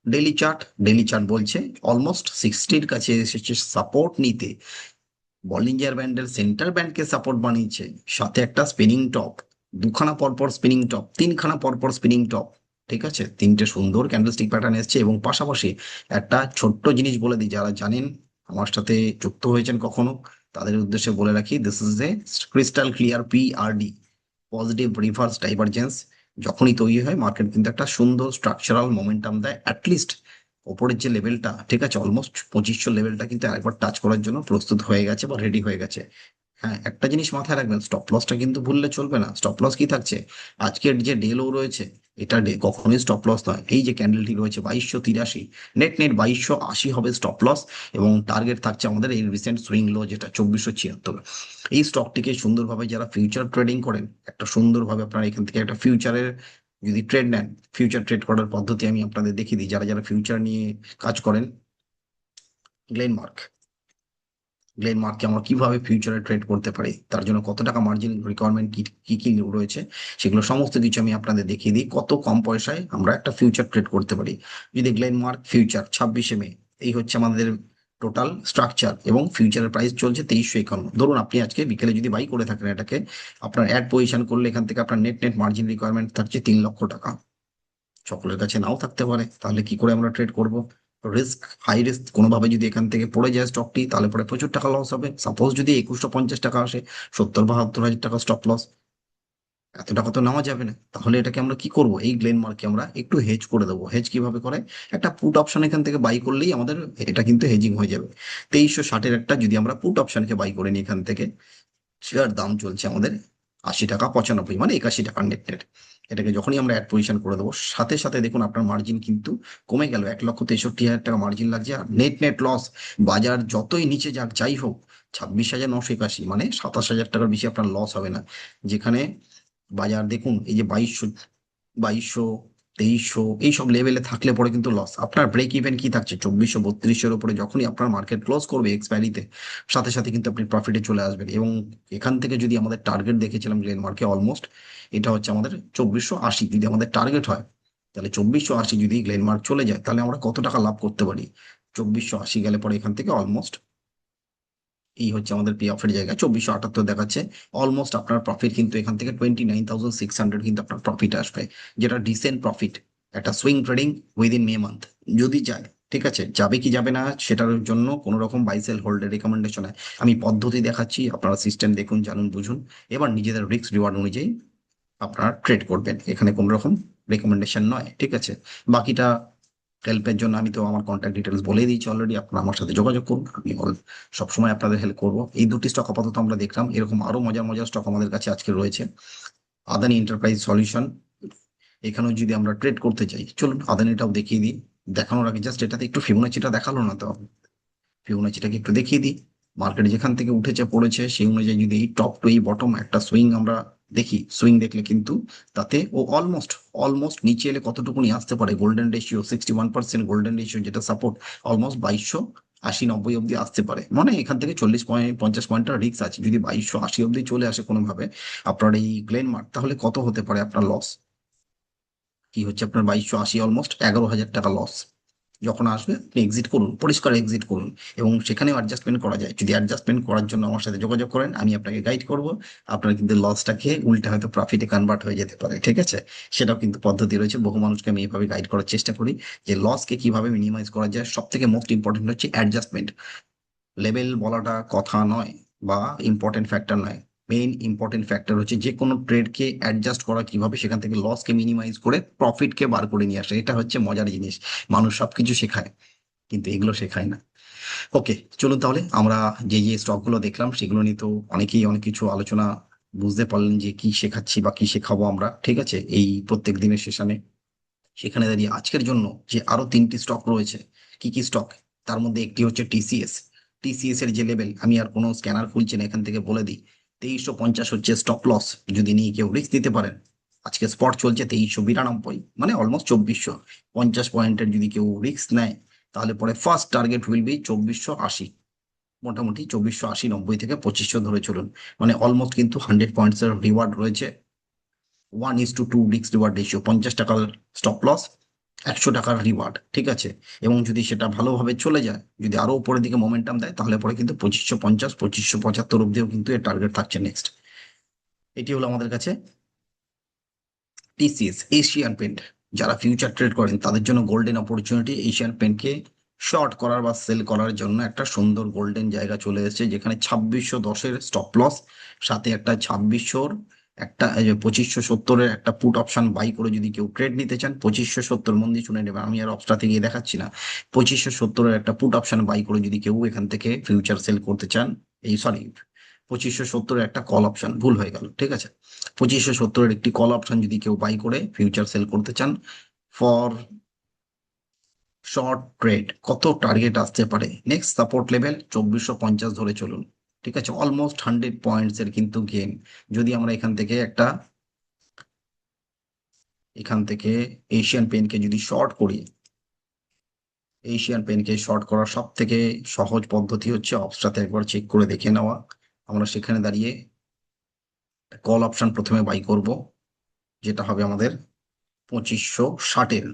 ডেলি চার্ট, ডেলি চার্ট বলছে অলমোস্ট 60-র কাছে এসেছে সাপোর্ট নিতে। বলিঞ্জার ব্যান্ডের সেন্টার ব্যান্ডকে সাপোর্ট বানিয়েছে, সাথে একটা স্পিনিং টপ, দুখানা পরপর স্পিনিং টপ, তিনখানা পরপর স্পিনিং টপ। ঠিক আছে, তিনটে সুন্দর ক্যান্ডেলস্টিক প্যাটার্ন এসছে, এবং পাশাপাশি একটা ছোট্ট জিনিস বলে দিই, যারা জানেন আমার সাথে যুক্ত হয়েছেন কখনো, তাদের উদ্দেশ্যে বলে রাখি, this is a crystal clear PRD, positive reverse divergence. যখনই তৈরি হয়, মার্কেট কিন্তু একটা সুন্দর স্ট্রাকচারাল মোমেন্টাম দেয় অ্যাটলিস্ট। ওপরের যে লেভেলটা, ঠিক আছে, অলমোস্ট 2500 লেভেলটা কিন্তু আরেকবার টাচ করার জন্য প্রস্তুত হয়ে গেছে বা রেডি হয়ে গেছে। হ্যাঁ, একটা জিনিস মাথায় রাখবেন, স্টপ লসটা কিন্তু ভুললে চলবে না। স্টপ লস কি থাকছে, আজকের যে ডে লো রয়েছে, এটা ডে কখনোই স্টপ লস নয়। এই যে ক্যান্ডেলটি রয়েছে 2283, নেট নেট 2280 হবে স্টপ লস, এবং টার্গেট থাকছে আমাদের এই রিসেন্ট সুইং লো, যেটা 2476। এই স্টকটিকে সুন্দরভাবে যারা ফিউচার ট্রেডিং করেন, একটা সুন্দরভাবে আপনারা এখান থেকে একটা ফিউচারের যদি ট্রেড নেন, ফিউচার ট্রেড করার পদ্ধতি আমি আপনাদের দেখিয়ে দিই, যারা যারা ফিউচার নিয়ে কাজ করেন। গ্লেনমার্ক, গ্লেনমার্ককে আমরা কিভাবে ফিউচারে ট্রেড করতে পারি, তার জন্য কত টাকা মার্জিন রিকোয়ারমেন্ট, কি কি কি রয়েছে, সেগুলো সমস্ত কিছু আমি আপনাদের দেখিয়ে দিই, কত কম পয়সায় আমরা একটা ফিউচার ট্রেড করতে পারি। যদি গ্লেনমার্ক ফিউচার 26শে মে, এই হচ্ছে আমাদের টোটাল স্ট্রাকচার, এবং ফিউচারের প্রাইস চলছে 2351। ধরুন আপনি আজকে বিকেলে যদি বাই করে থাকেন এটাকে, আপনার অ্যাড পজিশন করলে এখান থেকে আপনার নেট নেট মার্জিন রিকোয়ারমেন্ট থাকছে 3 লক্ষ টাকা। সকলের কাছে নাও থাকতে পারে, তাহলে কি করে আমরা ট্রেড করব? Risk, high risk. কোনোভাবে যদি এখান থেকে পড়ে যায় স্টকটি, তাহলে পরে প্রচুর টাকা লস হবে। সাপোজ যদি 2150 টাকা আসে, 70-72 হাজার টাকা স্টপ লস, এত টাকা তো নেওয়া যাবে না। তাহলে এটাকে আমরা কি করব, এই গ্লেন মার্কে আমরা একটু হেজ করে দেবো। হেজ কিভাবে করে, একটা পুট অপশন এখান থেকে বাই করলেই আমাদের এটা কিন্তু হেজিং হয়ে যাবে। 2360-এর একটা যদি আমরা পুট অপশনকে বাই করে নিই এখান থেকে, শেয়ার দাম চলছে আমাদের 80 টাকা 95, মানে 81 টাকা নেট নেট। এটাকে যখনই আমরা অ্যাড পজিশন করে দেবো, সাথে সাথে দেখুন আপনার মার্জিন কিন্তু কমে গেল। 1,63,000 টাকা মার্জিন লাগছে, আর নেট নেট লস, বাজার যতই নিচে যাক যাই হোক, 26,981, মানে 27,000 টাকার বেশি আপনার লস হবে না। যেখানে বাজার দেখুন, এই যে 2200, 2200 2300 এইসব লেভেলে থাকলে পরে কিন্তু লস। আপনার ব্রেক ইভেন কি থাকছে 2432 উপরে, যখনই আপনার মার্কেট ক্লোজ করবে এক্সপায়ারিতে, সাথে সাথে কিন্তু আপনি প্রফিটে চলে আসবেন। এবং এখান থেকে যদি আমাদের টার্গেট দেখেছিলাম গ্লেনমার্কে অলমোস্ট, এটা হচ্ছে আমাদের 2480 যদি আমাদের টার্গেট হয়, তাহলে 2480 যদি গ্লেনমার্ক চলে যায় তাহলে আমরা কত টাকা লাভ করতে পারি। 2480 গেলে পরে এখান থেকে অলমোস্ট এই হচ্ছে আমাদের পে অফের জায়গা, 2478 দেখাচ্ছে। অলমোস্ট আপনার প্রফিট কিন্তু এখান থেকে 29,600 কিন্তু আপনার প্রফিট আসবে, যেটা ডিসেন্ট প্রফিট একটা সুইং ট্রেডিং উইদিন মে মান্থ যদি যায়। ঠিক আছে, যাবে কি যাবে না সেটার জন্য কোনো রকম বাই সেল হোল্ডের রেকমেন্ডেশন আমি পদ্ধতি দেখাচ্ছি, আপনারা সিস্টেম দেখুন, জানুন, বুঝুন, এবার নিজেদের রিস্ক রিওয়ার্ড অনুযায়ী আপনারা ট্রেড করবেন, এখানে কোনো রকম রেকমেন্ডেশন নয়। ঠিক আছে, বাকিটা হেল্পের জন্য আমি তো আমার কন্ট্যাক্ট ডিটেলস বলে দিয়েছি অলরেডি, আপনারা আমার সাথে যোগাযোগ করুন, আমি সবসময় আপনাদের হেল্প করবো। এই দুটি স্টক আপাতত আমরা দেখলাম, এরকম আরো মজার মজার স্টক আমাদের কাছে আজকে রয়েছে। আদানি এন্টারপ্রাইজ সলিউশন, এখানেও যদি আমরা ট্রেড করতে চাই, চলুন আদানিটাও দেখিয়ে দিই। দেখানোর আগে জাস্ট এটাতে একটু ফিবোনাচিটা দেখালো না তো, ফিবোনাচিটাকে একটু দেখিয়ে দিই। মার্কেট যেখান থেকে উঠেছে পড়েছে সেই অনুযায়ী যদি এই টপ টু এই বটম একটা সুইং আমরা দেখি, সুইং দেখলে কিন্তু তাতে ও অলমোস্ট অলমোস্ট নিচে এলে কতটুকুনি আসতে পারে, গোল্ডেন রেশিও 61%, গোল্ডেন রেশিও যেটা সাপোর্ট অলমোস্ট 2280-90 অব্দি আসতে পারে। মানে এখান থেকে 40-50 পয়েন্টের রিস্ক আছে, যদি 2280 অব্দি চলে আসে কোনোভাবে আপনার এই গ্লেনমার্ক, তাহলে কত হতে পারে আপনার লস। কি হচ্ছে আপনার 2280, অলমোস্ট 11,000 টাকা লস। যখন আসবে আপনি এক্সিট করুন, পরিষ্কার এক্সিট করুন, এবং সেখানেও অ্যাডজাস্টমেন্ট করা যায়। যদি অ্যাডজাস্টমেন্ট করার জন্য আমার সাথে যোগাযোগ করেন, আমি আপনাকে গাইড করব। আপনার কিন্তু লসটাকে উল্টে হয়তো প্রফিটে কনভার্ট হয়ে যেতে পারে। ঠিক আছে, সেটাও কিন্তু পদ্ধতি রয়েছে, বহু মানুষকে আমি এইভাবে গাইড করার চেষ্টা করি যে লসকে কিভাবে মিনিমাইজ করা যায়। সব থেকে মোস্ট ইম্পর্টেন্ট হচ্ছে অ্যাডজাস্টমেন্ট। লেভেল বলাটা কথা নয় বা ইম্পর্টেন্ট ফ্যাক্টর নয়, মেইন ইম্পর্টেন্ট ফ্যাক্টর হচ্ছে যে কোনো ট্রেডকে অ্যাডজাস্ট করা কিভাবে, সেখান থেকে লসকে মিনিমাইজ করে প্রফিটকে বার করে নিয়ে আসে। এটা হচ্ছে মজার জিনিস। মানুষ সবকিছু শেখায় কিন্তু এগুলো শেখায় না। ওকে, চলুন তাহলে আমরা যে যে স্টকগুলো দেখলাম সেগুলো নিয়ে তো অনেকেই অনেক কিছু আলোচনা, বুঝতে পারলেন যে কি শেখাচ্ছি বা কি শেখাবো আমরা। ঠিক আছে, এই প্রত্যেক দিনের সেশনে, সেখানে দাঁড়িয়ে আজকের জন্য যে আরো 3টি স্টক রয়েছে, কি কি স্টক, তার মধ্যে একটি হচ্ছে টিসিএস। টিসিএস এর যে লেভেল, আমি আর কোনো স্ক্যানার খুলছি না, এখান থেকে বলে দিই 2350 হচ্ছে স্টপ লস, যদি নিয়ে কেউ রিস্ক দিতে পারেন। আজকে স্পট চলছে 2392, মানে অলমোস্ট 2450 পয়েন্টের যদি কেউ রিস্ক নেয়, তাহলে পরে ফার্স্ট টার্গেট উইল বি 2480। মোটামুটি 2480-90 থেকে 2500 ধরে চলুন, মানে অলমোস্ট কিন্তু 100 পয়েন্টস এর রিওয়ার্ড রয়েছে। 1:2 রিস্ক রিওয়ার্ড রেশিও, 50 টাকার স্টপ লস, 100 টাকার রিওয়ার্ড। ঠিক আছে, এবং যদি সেটা ভালোভাবে চলে যায়, যদি আরো উপরের দিকে মোমেন্টাম দেয়, তাহলে পরে কিন্তু 2550, 2575 অব্দিও কিন্তু এর টার্গেট থাকছে নেক্সট। এটি হলো আমাদের কাছে টিসিএস এশিয়ান পেন্ট। যারা ফিউচার ট্রেড করেন তাদের জন্য গোল্ডেন অপরচুনিটি, এশিয়ান পেন্টকে শর্ট করার বা সেল করার জন্য একটা সুন্দর গোল্ডেন জায়গা চলে এসেছে, যেখানে 2610-এর স্টপ লস, সাথে একটা 2600-র একটা 2570-এর একটা পুট অপশন বাই করে যদি কেউ ট্রেড নিতে চান, 2570, মন দিয়ে শুনে নেবেন, আমি আর অপশনটা থেকে দেখাচ্ছি না, 2570-এর একটা পুট অপশন বাই করে যদি কেউ এখান থেকে ফিউচার সেল করতে চান, এই সরি, 2570-এর একটা কল অপশন, ভুল হয়ে গেল। ঠিক আছে, 2570-এর একটি কল অপশন যদি কেউ বাই করে ফিউচার সেল করতে চান ফর শর্ট ট্রেড, কত টার্গেট আসতে পারে, নেক্সট সাপোর্ট লেভেল 2450 ধরে চলুন। ঠিক আছে, অলমোস্ট 100 পয়েন্টস এর কিন্তু গেম। যদি আমরা এখান থেকে এশিয়ান পেনকে যদি শর্ট করি, এশিয়ান পেনকে শর্ট করার সব থেকে সহজ পদ্ধতি হচ্ছে অপসটাতে একবার চেক করে দেখে নেওয়া। আমরা সেখানে দাঁড়িয়ে কল অপশন প্রথমে বাই করব, যেটা হবে আমাদের 2560-এর,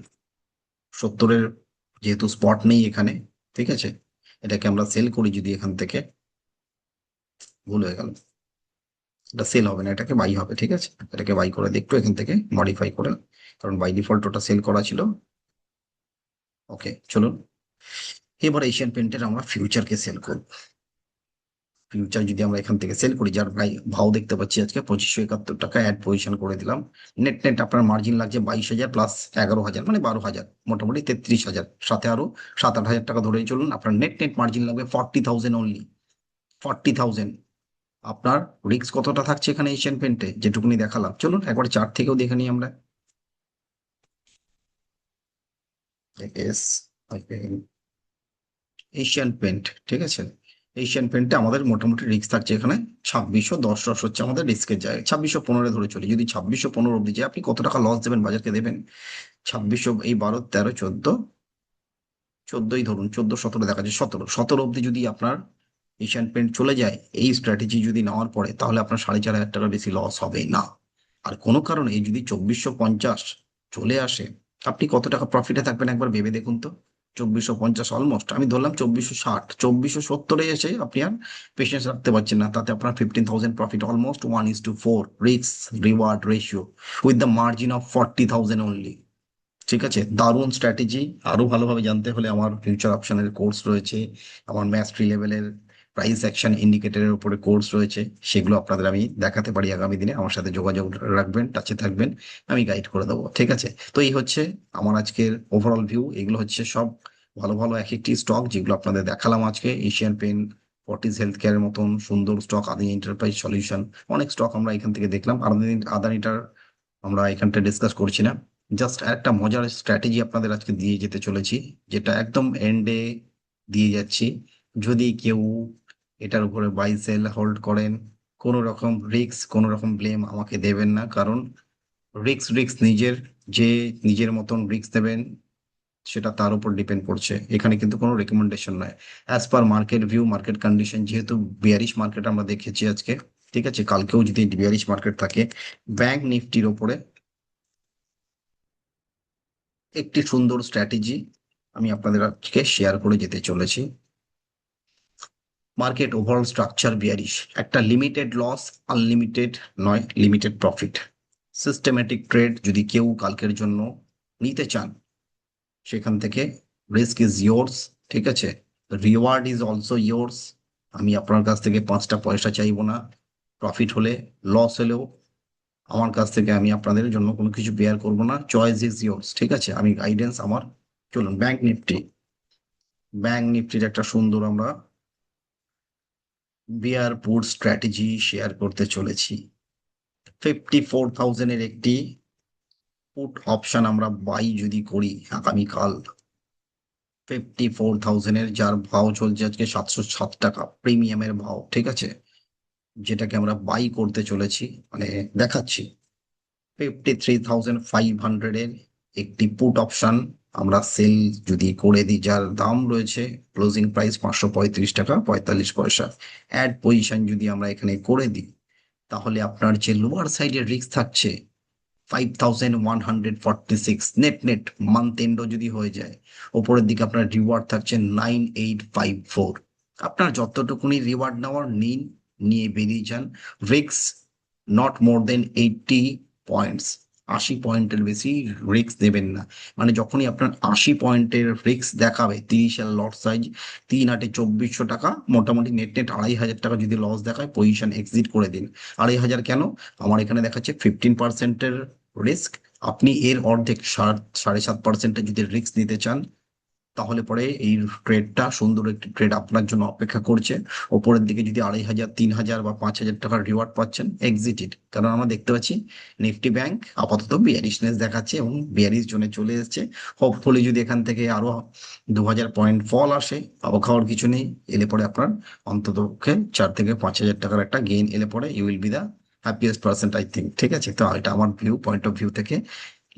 70-এর, যেহেতু স্পট নেই এখানে। ঠিক আছে, এটাকে আমরা সেল করি যদি এখান থেকে, ভুল হয়ে গেল, এটা সেল হবে না, এটাকে বাই হবে। ঠিক আছে, এটাকে বাই করে দেখবো এখান থেকে মডিফাই করে, কারণ বাই ডিফল্ট ওটা সেল করা ছিল। ওকে, চলুন এবার এশিয়ান পেন্টের আমরা ফিউচারকে সেল করব। ফিউচার যদি আমরা এখান থেকে সেল করি, যার ভাও দেখতে পাচ্ছি আজকে 2571 টাকা, অ্যাড পজিশন করে দিলাম। নেট নেট আপনার মার্জিন লাগছে 22,000 প্লাস 11,000, মানে 12,000, মোটামুটি 33,000, সাথে আরো 7-8 হাজার টাকা ধরেই চলুন, আপনার নেট নেট মার্জিন লাগবে 40,000 অনলি, 40,000। আপনার রিস্ক কতটা থাকছে এখানে এশিয়ান পেন্টে, যেটুকুনি দেখালাম, চলুন একবার চার্ট থেকেও দেখে নিই আমরা। এস এশিয়ান পেন্ট, ঠিক আছে, এশিয়ান পেন্টে আমাদের মোটামুটি রিস্ক থাকছে এখানে 2610 হচ্ছে আমাদের রিস্কের জায়গা, 2615 ধরে চলি। যদি 2615 অব্দি যায়, আপনি কত টাকা লস দেবেন বাজারকে দেবেন? 2600, এই 12, 13, 14, 14ই ধরুন, 14, 17 দেখা যায়, 17 অব্দি যদি আপনার এশিয়ান পেন্ট চলে যায় এই স্ট্র্যাটেজি যদি নেওয়ার পরে, তাহলে আপনার 4500 টাকা বেশি লস হবে না। আর কোনো কারণে যদি 2450 চলে আসে, আপনি কত টাকা প্রফিটে থাকবেন একবার ভেবে দেখুন তো। 2450 অলমোস্ট, আমি ধরলাম 2460, 2470-এ এসে আপনি আর পেশেন্স রাখতে পারছেন না, তাতে আপনার 15,000 profit, almost 1:4 risk reward ratio, with the margin of 40,000 only. ঠিক আছে, দারুণ স্ট্র্যাটেজি। আরো ভালোভাবে জানতে হলে আমার ফিউচার অপশনের কোর্স রয়েছে, আমার ম্যাস্ট্রি লেভেলের প্রাইস অ্যাকশন ইন্ডিকেটরের উপরে কোর্স রয়েছে, সেগুলো আপনাদের আমি দেখাতে পারি আগামী দিনে। আমার সাথে যোগাযোগ রাখবেন, টাচে থাকবেন, আমি গাইড করে দেবো। ঠিক আছে, তো এই হচ্ছে আমার আজকের ওভারঅল ভিউ। এগুলো হচ্ছে সব ভালো ভালো এক একটি স্টক যেগুলো আপনাদের দেখালাম আজকে। এশিয়ান পেন, ফর্টিস হেলথ কেয়ারের মতন সুন্দর স্টক, আদানি এন্টারপ্রাইজ সলিউশন, অনেক স্টক আমরা এখান থেকে দেখলাম। আদানিটার আমরা এখানটা ডিসকাস করছি না। জাস্ট একটা মজার স্ট্র্যাটেজি আপনাদের আজকে দিয়ে যেতে চলেছি, যেটা একদম এন্ডে দিয়ে যাচ্ছি। যদি কেউ এটার উপরে বাই সেল হোল্ড করেন, কোনো রকম রিস্ক, কোনো রকম ব্লেম আমাকে দেবেন না, কারণ রিস্ক নিজের, যে নিজের মতন রিস্ক দেবেন সেটা তার উপর ডিপেন্ড করছে। এখানে কিন্তু কোনো রেকমেন্ডেশন নয়, as per market view, market condition. যেহেতু বিয়ারিশ মার্কেট আমরা দেখেছি আজকে, ঠিক আছে, কালকেও যদি বিয়ারিশ মার্কেট থাকে, ব্যাংক নিফটির ওপরে একটি সুন্দর স্ট্র্যাটেজি আমি আপনাদের আজকে শেয়ার করে যেতে চলেছি। মার্কেট ওভারঅল স্ট্রাকচার বিয়ারিশ, একটা লিমিটেড লস, আনলিমিটেড নয়, লিমিটেড প্রফিট। সিস্টেমেটিক ট্রেড যদি কেউ কালকের জন্য নিতে চান, সেখান থেকে রিস্ক ইজ ইয়োর্স, ঠিক আছে, রিওয়ার্ড ইজ অলসো ইয়োর্স। আমি আপনার কাছ থেকে 5টা পয়সা চাইবো না, প্রফিট হলে লস হলেও আমার কাছ থেকে আমি আপনাদের জন্য কোনো কিছু বেয়ার করবো না, চয়েস ইজ ইয়োর্স। ঠিক আছে, আমি গাইডেন্স আমার। চলুন ব্যাংক নিফটি, ব্যাংক নিফটির একটা সুন্দর আমরা বিয়ার পুট স্ট্র্যাটেজি শেয়ার করতে চলেছি। 54,000-এর একটি পুট অপশন আমরা বাই যদি করি আগামীকাল, 54,000-এর, যার ভাও চলছে আজকে 707 টাকা, প্রিমিয়ামের ভাও। ঠিক আছে, যেটাকে আমরা বাই করতে চলেছি, মানে দেখাচ্ছি। 53,500-এর একটি পুট অপশন আমরা সেল যদি করে দিই, যার দাম রয়েছে ক্লোজিং প্রাইস 535 টাকা 45 পয়সা। অ্যাড পজিশন যদি আমরা এখানে করে দিই, তাহলে আপনার যে লোয়ার সাইডের রিস্ক থাকছে 5,146 নেট নেট, মান্থ এন্ডও যদি হয়ে যায়, ওপরের দিকে আপনার রিওয়ার্ড থাকছে 9854। আপনার যতটুকুনি রিওয়ার্ড নেওয়ার নিন, নিয়ে বেরিয়ে যান। Risk not more than 80 points, 80 পয়েন্টের বেশি রিস্ক দেবেন না। মানে যখনই আপনার 80 পয়েন্টের রিস্ক দেখাবে, 30 লট সাইজ, 3 8-2400 টাকা, মোটামুটি নেট নেট 2,500 টাকা যদি লস দেখায়, পজিশন এক্সিট করে দিন। 2,500 কেন? আমার এখানে দেখাচ্ছে 15%-এর রিস্ক। আপনি এর অর্ধেক 7.5%-এর যদি রিস্ক নিতে চান, তাহলে পরে এই ট্রেডটা, সুন্দর একটি ট্রেড আপনার জন্য অপেক্ষা করছে। ওপরের দিকে যদি 2,500, 3,000 বা 5,000 টাকার রিওয়ার্ড পাচ্ছেন, এক্সিটেড। কারণ আমরা দেখতে পাচ্ছি নিফটি ব্যাংক আপাতত বিয়ারিশনেস দেখাচ্ছে এবং বিয়ারিশ জোনে চলে এসেছে। হোপফুলি যদি এখান থেকে আরো 2,000 পয়েন্ট ফল আসে, অবাক হওয়ার কিছু নেই। এলে পরে আপনার অন্তত 4,000 থেকে 5,000 টাকার একটা গেইন এলে পরে you will be the happiest percent, I think. ঠিক আছে, তো এটা আমার ভিউ, পয়েন্ট অফ ভিউ থেকে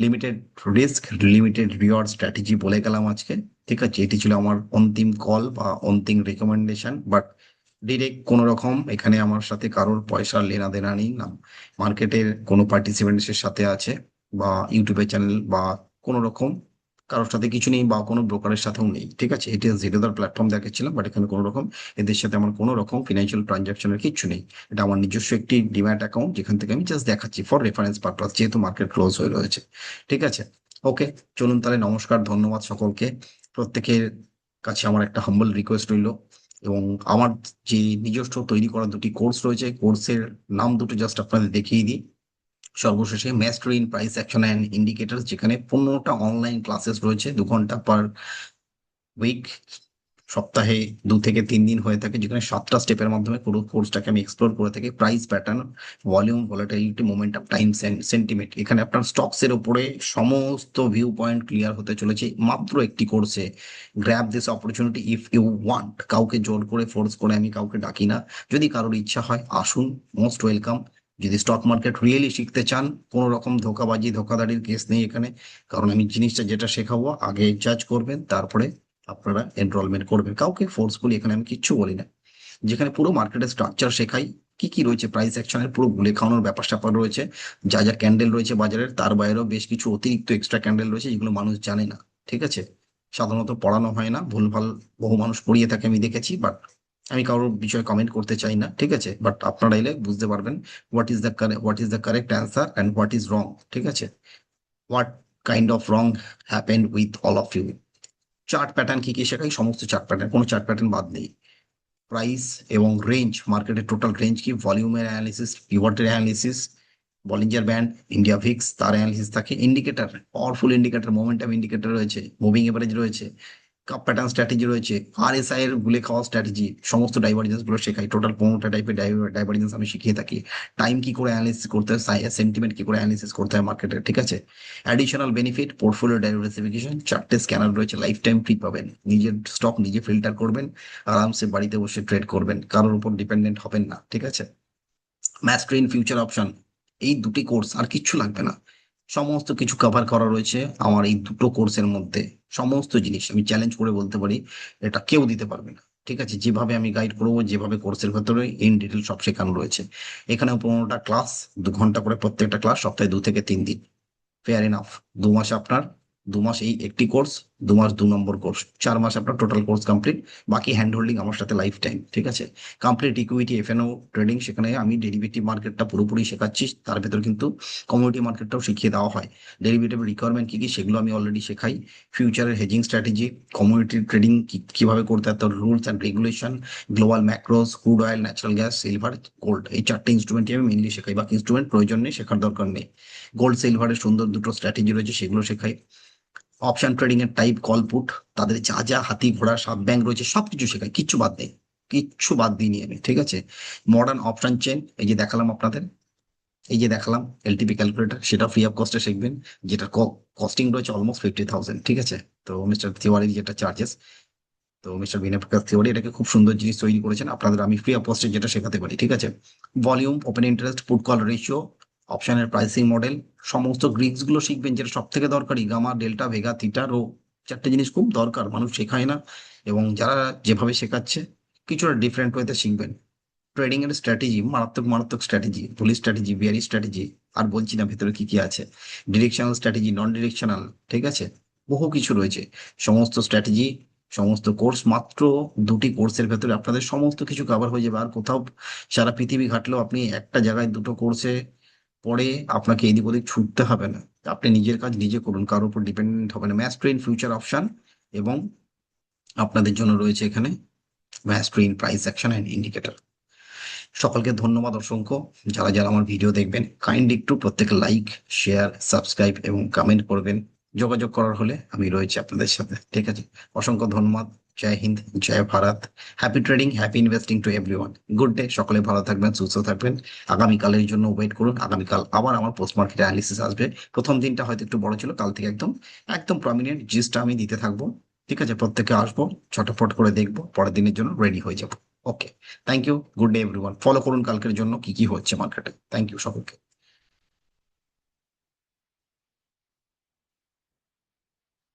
limited risk limited reward strategy বলে গেলাম আজকে। ঠিক আছে, এটি ছিল আমার অন্তিম কল বা অন্তিম রেকমেন্ডেশন, বাট ডিরেক্ট কোনো রকম এখানে আমার সাথে কারোর পয়সা লেনা দেনা নেই না, মার্কেটের কোনো পার্টিসিপেন্টসের সাথে আছে, বা ইউটিউবের চ্যানেল বা কোনো রকম কারোর সাথে কিছু নেই, বা কোনো ব্রোকারের সাথেও নেই। ঠিক আছে, এটি জিরোদার প্ল্যাটফর্ম দেখাচ্ছিলাম, বাট এখানে কোনো রকম এদের সাথে আমার কোনো রকম ফিনান্সিয়াল ট্রানজাকশনের কিছু নেই। এটা আমার নিজস্ব একটি ডিম্যাট অ্যাকাউন্ট, যেখান থেকে আমি জাস্ট দেখাচ্ছি ফর রেফারেন্স পারপাস, যেহেতু মার্কেট ক্লোজ হয়ে রয়েছে। ঠিক আছে, ওকে, চলুন তাহলে, নমস্কার, ধন্যবাদ সকলকে। প্রত্যেকের কাছে আমার একটা হাম্বল রিকোয়েস্ট রইল, এবং আমার যে নিজস্ব তৈরি করা দুটি কোর্স রয়েছে, কোর্সের নাম দুটো জাস্ট আপনাদের দেখিয়ে দিই। সর্বশেষে mastery in price action and indicators, যেখানে 15টা অনলাইন ক্লাসেস রয়েছে, 2 ঘন্টা পার উইক, সপ্তাহে 2 থেকে 3 দিন হয়ে থাকে, যেখানে 7টা স্টেপের মাধ্যমে পুরো কোর্সটাকে আমি এক্সপ্লোর করে থাকি। Price pattern, volume, volatility, momentum, time, sentiment, এখানে আপনার স্টকস এর উপরে সমস্ত ভিউ পয়েন্ট ক্লিয়ার হতে চলেছে মাত্র একটি কোর্সে। Grab this opportunity if you want. কাউকে জোর করে ফোর্স করে আমি কাউকে ডাকি না। যদি কারোর ইচ্ছা হয় আসুন, মোস্ট ওয়েলকাম। যদি স্টক মার্কেট রিয়েলি শিখতে চান, কোনো রকম ধোকাবাজি ধোকাধাড়ির কেস নেই এখানে। কারণ আমি জিনিসটা যেটা শেখাবো আগে জাজ করবেন, তারপরে আপনারা এনরোলমেন্ট করবেন। কাউকে ফোর্সফুলি এখানে আমি কিচ্ছু বলি না। যেখানে পুরো মার্কেটের স্ট্রাকচার শেখাই, কি কি রয়েছে প্রাইস অ্যাকশনের পুরো গুলে খাওয়ানোর ব্যাপার স্যাপার রয়েছে। যা যা ক্যান্ডেল রয়েছে বাজারের, তার বাইরেও বেশ কিছু অতিরিক্ত এক্সট্রা ক্যান্ডেল রয়েছে যেগুলো মানুষ জানে না। ঠিক আছে, সাধারণত পড়ানো হয় না, ভুলভাল বহু মানুষ পড়িয়ে থাকে আমি দেখেছি। বাট আমি কারোর বিষয়ে কমেন্ট করতে চাই না, ঠিক আছে। বাট আপনারা এলে বুঝতে পারবেন what is the correct answer and what is wrong. ঠিক আছে, what kind of wrong happened with all of you. Chart pattern কি কি শেখাই, সমস্ত চার্ট প্যাটার্ন, কোনো চার্ট প্যাটার্ন বাদ নেই। প্রাইস এবং রেঞ্জ, মার্কেটের টোটাল রেঞ্জ কি, ভলিউমের অ্যানালিসিস, পিভটের analysis, Bollinger band, India VIX, তার অ্যানালিসিস থাকে। Indicator, powerful indicator, momentum indicator রয়েছে, মুভিং এভারেজ রয়েছে, কাপ প্যাটার্ন স্ট্র্যাটেজি রয়েছে, আরএসআই এর গুলে খাওয়া স্ট্র্যাটেজি, সমস্ত ডাইভারজেন্স গুলো শেখাই। টোটাল 15টা টাইপের ডাইভারজেন্স আমি শিখিয়ে থাকি। টাইম কি করে অ্যানালিসিস করতে হয়, সেন্টিমেন্ট কি করে অ্যানালিসিস করতে হয় মার্কেটে। ঠিক আছে, অ্যাডিশনাল বেনিফিট, পোর্টফোলিও ডাইভার্সিফিকেশন, 4টে স্ক্যানার রয়েছে, লাইফ টাইম ফ্রি পাবেন। নিজের স্টক নিজে ফিল্টার করবেন, আরামসে বাড়িতে বসে ট্রেড করবেন, কারোর উপর ডিপেন্ডেন্ট হবেন না। ঠিক আছে, ম্যাস্টারি ইন ফিউচার অপশন, এই দুটি কোর্স, আর কিচ্ছু লাগবে না। সমস্ত কিছু কভার করা রয়েছে আমার এই দুটো কোর্সের মধ্যে। সমস্ত জিনিস আমি চ্যালেঞ্জ করে বলতে পারি এটা কেউ দিতে পারবে না। ঠিক আছে, যেভাবে আমি গাইড করবো, যেভাবে কোর্সের ভেতরে ইন ডিটেল সব শেখানো রয়েছে। এখানেও 15টা ক্লাস, 2 ঘন্টা করে প্রত্যেকটা ক্লাস, সপ্তাহে 2 থেকে 3 দিন। Fair enough. 2 মাস আপনার, 2 মাস এই একটি কোর্স, 2 মাস 2 নম্বর কোর্স, 4 মাস আপনার টোটাল কোর্স কমপ্লিট। বাকি হ্যান্ড হোল্ডিং আমার সাথে লাইফ টাইম। ঠিক আছে, কমপ্লিট ইকুইটি, এফএনও ট্রেডিং, সেখানে আমি ডেরিভেটিভ মার্কেটটা পুরোপুরি শেখাচ্ছি। তার ভেতর কিন্তু কমোডিটি মার্কেটটাও শিখিয়ে দেওয়া হয়। ডেরিভেটিভ রিকোয়ারমেন্ট কি কি সেগুলো আমি অলরেডি শেখাই। ফিউচারের হেজিং স্ট্র্যাটেজি, কমোডিটি ট্রেডিং কিভাবে করতে হয়, তার rules and regulation, global macOS, crude oil, natural gas, silver, gold, এই 4টে ইনস্ট্রুমেন্টই আমি মেনলি শেখাই। বাকি ইনস্ট্রুমেন্ট প্রয়োজন নেই, শেখার দরকার নেই। গোল্ড সিলভারের সুন্দর দুটো স্ট্র্যাটেজি রয়েছে, সেগুলো শেখাই। অপশন ট্রেডিং এর টাইপ, কল পুট, তাদের যা যা হাতি ঘোড়া সাব ব্যাংক রয়েছে সবকিছু শেখাই, কিচ্ছু বাদ নেই, কিচ্ছু বাদ দিইনি আমি। ঠিক আছে, মডার্ন অপশন চেন, এই যে দেখালাম আপনাদের, এই যে দেখালাম এলটিপি ক্যালকুলেটর, সেটা ফ্রি অফ কস্টে শিখবেন, যেটা কস্টিং রয়েছে অলমোস্ট 50,000। ঠিক আছে, তো মিস্টার তিওয়ারির যেটা চার্জেস, তো মিস্টার বিনয় প্রকাশ তিওয়ারি এটাকে খুব সুন্দর জিনিস তৈরি করেছেন আপনাদের, আমি ফ্রি অফ কস্টে যেটা শেখাতে পারি। ঠিক আছে, volume, open interest, put call ratio, অপশনের প্রাইসিং মডেল, সমস্ত গ্রিক্স গুলো শিখবেন, যেটা সব থেকে দরকারি, gamma, delta, vega, theta, rho, 4টে জিনিস খুব দরকার, মানুষ শেখায় না। এবং যারা যেভাবে শেখাচ্ছে কিছুটা ডিফারেন্ট ওয়েতে শিখবেন। ট্রেডিং এর স্ট্র্যাটেজি, মারাত্মক মারাত্মক স্ট্র্যাটেজি, বুলিশ স্ট্র্যাটেজি, বিয়ারি স্ট্র্যাটেজি, আর বলছি না ভেতরে কি কি আছে। ডিরেকশনাল স্ট্র্যাটেজি, নন ডিরেকশনাল, ঠিক আছে, বহু কিছু রয়েছে। সমস্ত স্ট্র্যাটেজি, সমস্ত কোর্স, মাত্র 2টি কোর্সের ভেতরে আপনাদের সমস্ত কিছু কভার হয়ে যাবে। আর কোথাও সারা পৃথিবী ঘাটলেও আপনি একটা জায়গায় 2টো কোর্সে পড়ে আপনাকে এদিক ওদিক ছুটতে হবে না। আপনি নিজের কাজ নিজে করুন, কারোর উপর ডিপেন্ডেন্ট হবে না। ম্যাস্টারি ইন ফিউচার অপশন, এবং আপনাদের জন্য রয়েছে এখানে mastery in price action and indicator. সকলকে ধন্যবাদ অসংখ্য। যারা যারা আমার ভিডিও দেখবেন কাইন্ডলি একটু প্রত্যেকে লাইক, শেয়ার, সাবস্ক্রাইব এবং কমেন্ট করবেন। যোগাযোগ করার হলে আমি রয়েছি আপনাদের সাথে। ঠিক আছে, অসংখ্য ধন্যবাদ। জয় হিন্দ, জয় Bharat. Happy trading, happy investing to everyone. Good day, সকলে ভালো থাকবেন, সুস্থ থাকবেন। আগামীকালের জন্য ওয়েট করুন। আগামীকাল আবার আমার পোস্ট মার্কেট অ্যানালিসিস আসবে। প্রথম দিনটা হয়তো একটু বড় ছিল, কাল থেকে একদম একদম প্রমিনেন্ট জিস্টটা আমি দিতে থাকবো। ঠিক আছে, প্রত্যেকে আসবো, ছটফট করে দেখবো, পরের দিনের জন্য রেডি হয়ে যাবো। Okay, thank you, good day everyone. Follow করুন কালকের জন্য কি কি হচ্ছে মার্কেটে। থ্যাংক ইউ সকলকে।